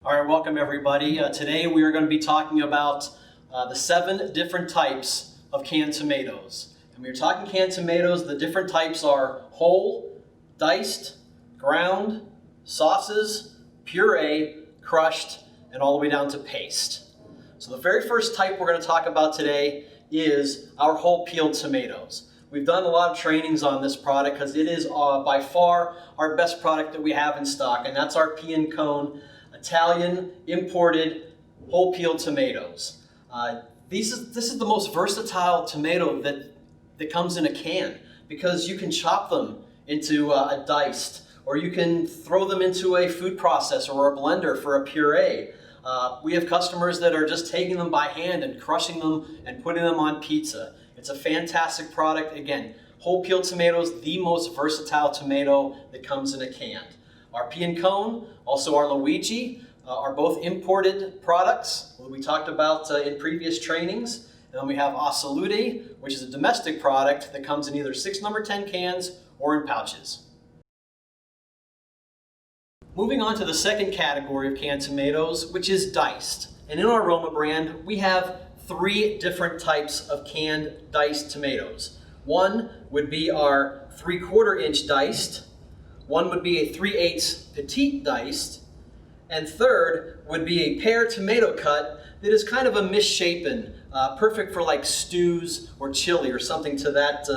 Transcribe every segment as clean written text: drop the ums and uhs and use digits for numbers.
All right, welcome everybody. Today we are going to be talking about the 7 different types of canned tomatoes. And when you're talking canned tomatoes, the different types are whole, diced, ground, sauces, puree, crushed, and all the way down to paste. So the very first type we're going to talk about today is our whole peeled tomatoes. We've done a lot of trainings on this product because it is by far our best product that we have in stock, and that's our pea and cone Italian imported whole peeled tomatoes. This is the most versatile tomato that comes in a can because you can chop them into a diced, or you can throw them into a food processor or a blender for a puree. We have customers that are just taking them by hand and crushing them and putting them on pizza. It's a fantastic product. Again, whole peeled tomatoes, the most versatile tomato that comes in a can. Our pea and cone, also our Luigi, are both imported products that we talked about in previous trainings. And then we have Salute, which is a domestic product that comes in either 6 number 10 cans or in pouches. Moving on to the second category of canned tomatoes, which is diced. And in our Roma brand, we have 3 different types of canned diced tomatoes. One would be our 3/4 inch diced. One would be a 3/8 petite diced, and third would be a pear tomato cut that is kind of a misshapen, perfect for like stews or chili or something to that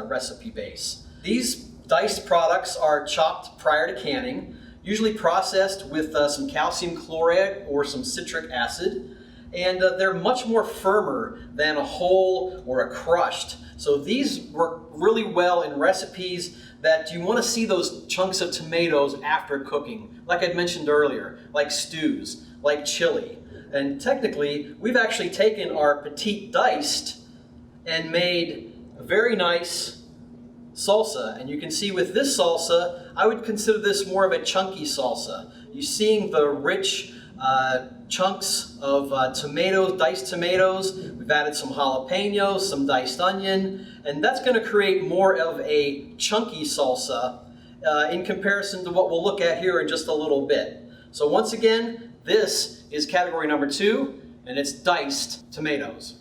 recipe base. These diced products are chopped prior to canning, usually processed with some calcium chloride or some citric acid, and they're much more firmer than a whole or a crushed. So these work really well in recipes that you want to see those chunks of tomatoes after cooking, like I'd mentioned earlier, like stews, like chili. And technically, we've actually taken our petite diced and made a very nice salsa. And you can see with this salsa, I would consider this more of a chunky salsa. You're seeing the rich chunks of tomatoes, diced tomatoes. We've added some jalapenos, some diced onion, and that's going to create more of a chunky salsa in comparison to what we'll look at here in just a little bit. So once again, this is category number 2, and it's diced tomatoes.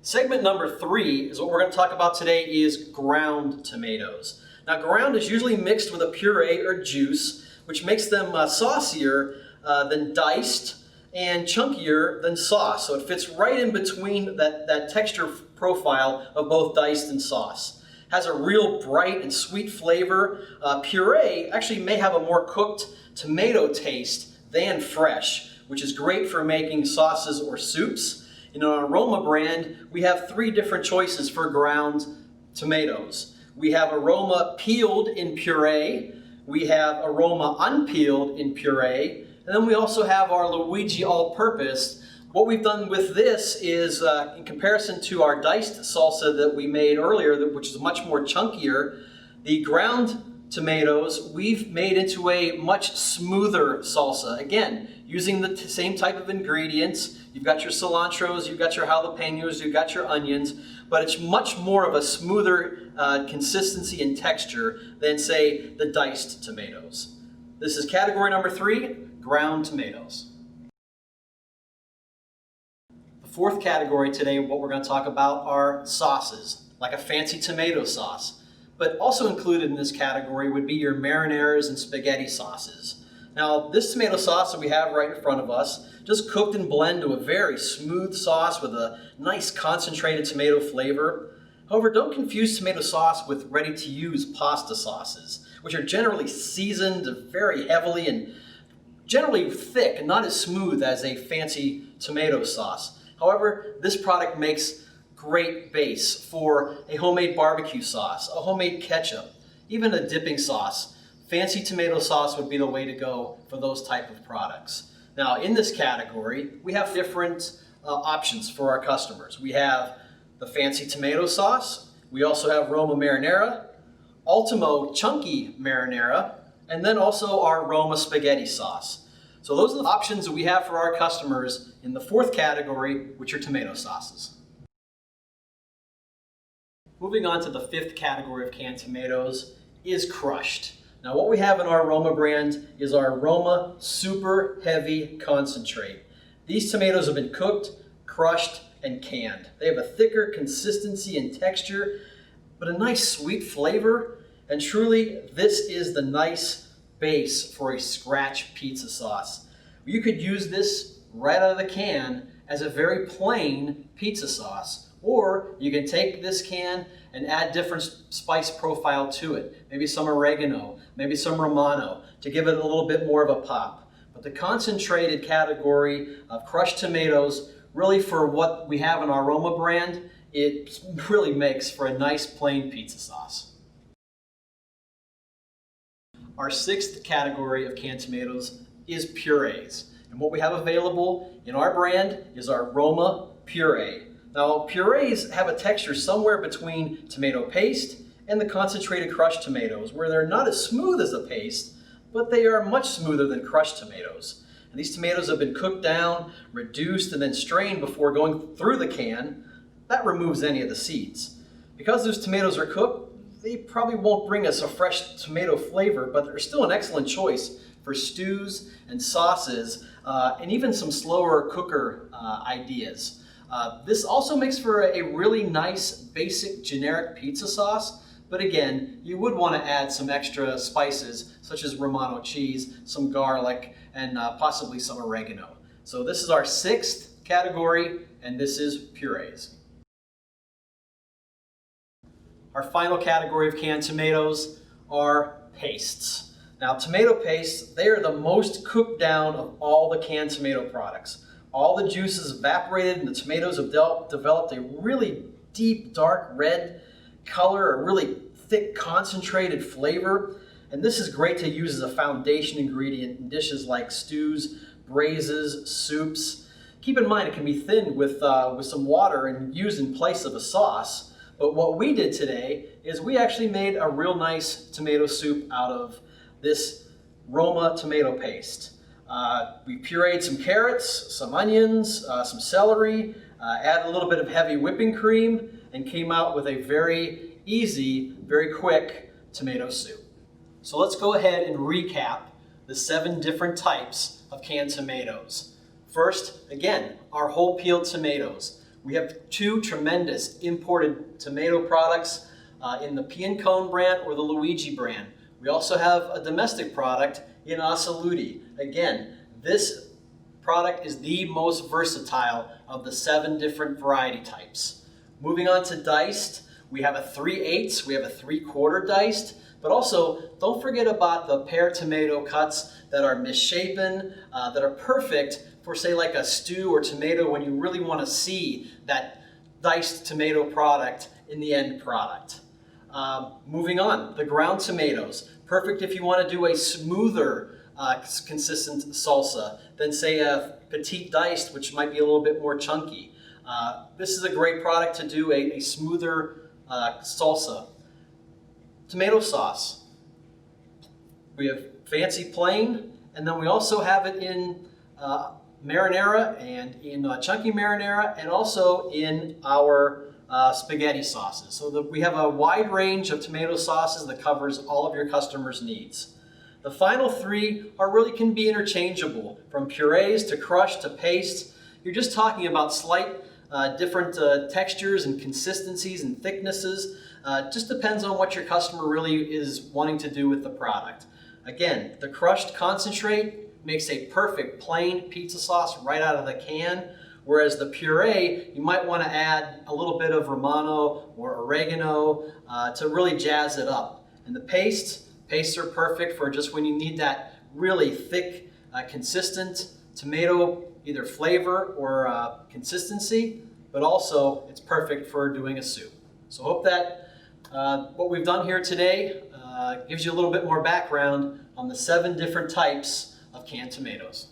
Segment number 3 is what we're going to talk about today is ground tomatoes. Now ground is usually mixed with a puree or juice, which makes them saucier than diced and chunkier than sauce. So it fits right in between that texture profile of both diced and sauce. Has a real bright and sweet flavor. Puree actually may have a more cooked tomato taste than fresh, which is great for making sauces or soups. In our Roma brand, we have 3 different choices for ground tomatoes. We have aroma peeled in puree, we have aroma unpeeled in puree, and then we also have our Luigi all-purpose. What we've done with this is, in comparison to our diced salsa that we made earlier, which is much more chunkier, the ground tomatoes we've made into a much smoother salsa. Again, using the same type of ingredients. You've got your cilantros, you've got your jalapenos, you've got your onions, but it's much more of a smoother consistency and texture than, say, the diced tomatoes. This is category number 3, ground tomatoes. The fourth category today, what we're going to talk about are sauces, like a fancy tomato sauce. But also included in this category would be your marinaras and spaghetti sauces. Now, this tomato sauce that we have right in front of us just cooked and blended to a very smooth sauce with a nice concentrated tomato flavor. However, don't confuse tomato sauce with ready-to-use pasta sauces, which are generally seasoned very heavily and generally thick and not as smooth as a fancy tomato sauce. However, this product makes great base for a homemade barbecue sauce, a homemade ketchup, even a dipping sauce. Fancy tomato sauce would be the way to go for those type of products. Now, in this category, we have different options for our customers. We have the fancy tomato sauce. We also have Roma marinara, Ultimo chunky marinara, and then also our Roma spaghetti sauce. So those are the options that we have for our customers in the fourth category, which are tomato sauces. Moving on to the fifth category of canned tomatoes is crushed. Now what we have in our Roma brand is our Roma Super Heavy Concentrate. These tomatoes have been cooked, crushed, and canned. They have a thicker consistency and texture, but a nice sweet flavor. And truly, this is the nice base for a scratch pizza sauce. You could use this right out of the can as a very plain pizza sauce. Or you can take this can and add different spice profile to it. Maybe some oregano, maybe some Romano to give it a little bit more of a pop. But the concentrated category of crushed tomatoes, really for what we have in our Roma brand, it really makes for a nice plain pizza sauce. Our sixth category of canned tomatoes is purees. And what we have available in our brand is our Roma puree. Now, purees have a texture somewhere between tomato paste and the concentrated crushed tomatoes, where they're not as smooth as the paste, but they are much smoother than crushed tomatoes. And these tomatoes have been cooked down, reduced, and then strained before going through the can. That removes any of the seeds. Because those tomatoes are cooked, they probably won't bring us a fresh tomato flavor, but they're still an excellent choice for stews and sauces, and even some slower cooker ideas. This also makes for a really nice, basic, generic pizza sauce. But again, you would want to add some extra spices, such as Romano cheese, some garlic, and possibly some oregano. So this is our sixth category, and this is purees. Our final category of canned tomatoes are pastes. Now, tomato pastes, they are the most cooked down of all the canned tomato products. All the juices evaporated and the tomatoes have developed a really deep, dark red color, a really thick, concentrated flavor. And this is great to use as a foundation ingredient in dishes like stews, braises, soups. Keep in mind it can be thinned with some water and used in place of a sauce. But what we did today is we actually made a real nice tomato soup out of this Roma tomato paste. We pureed some carrots, some onions, some celery, added a little bit of heavy whipping cream, and came out with a very easy, very quick tomato soup. So let's go ahead and recap the 7 different types of canned tomatoes. First, again, our whole peeled tomatoes. We have 2 tremendous imported tomato products in the Pea and Cone brand or the Luigi brand. We also have a domestic product in Assoluti. Again, this product is the most versatile of the 7 different variety types. Moving on to diced, we have a 3/8, we have a 3/4 diced, but also don't forget about the pear tomato cuts that are misshapen, that are perfect for say like a stew or tomato when you really want to see that diced tomato product in the end product. Moving on, the ground tomatoes. Perfect if you want to do a smoother, consistent salsa than say a petite diced, which might be a little bit more chunky. This is a great product to do a smoother salsa. Tomato sauce. We have fancy plain, and then we also have it in marinara and in chunky marinara, and also in our spaghetti sauces. So we have a wide range of tomato sauces that covers all of your customers' needs. The final 3 can be interchangeable, from purees to crushed to paste. You're just talking about slight different textures and consistencies and thicknesses. Just depends on what your customer really is wanting to do with the product. Again, the crushed concentrate makes a perfect plain pizza sauce right out of the can. Whereas the puree, you might want to add a little bit of Romano or oregano to really jazz it up. And the pastes are perfect for just when you need that really thick, consistent tomato, either flavor or consistency, but also it's perfect for doing a soup. So hope that what we've done here today gives you a little bit more background on the 7 different types of canned tomatoes.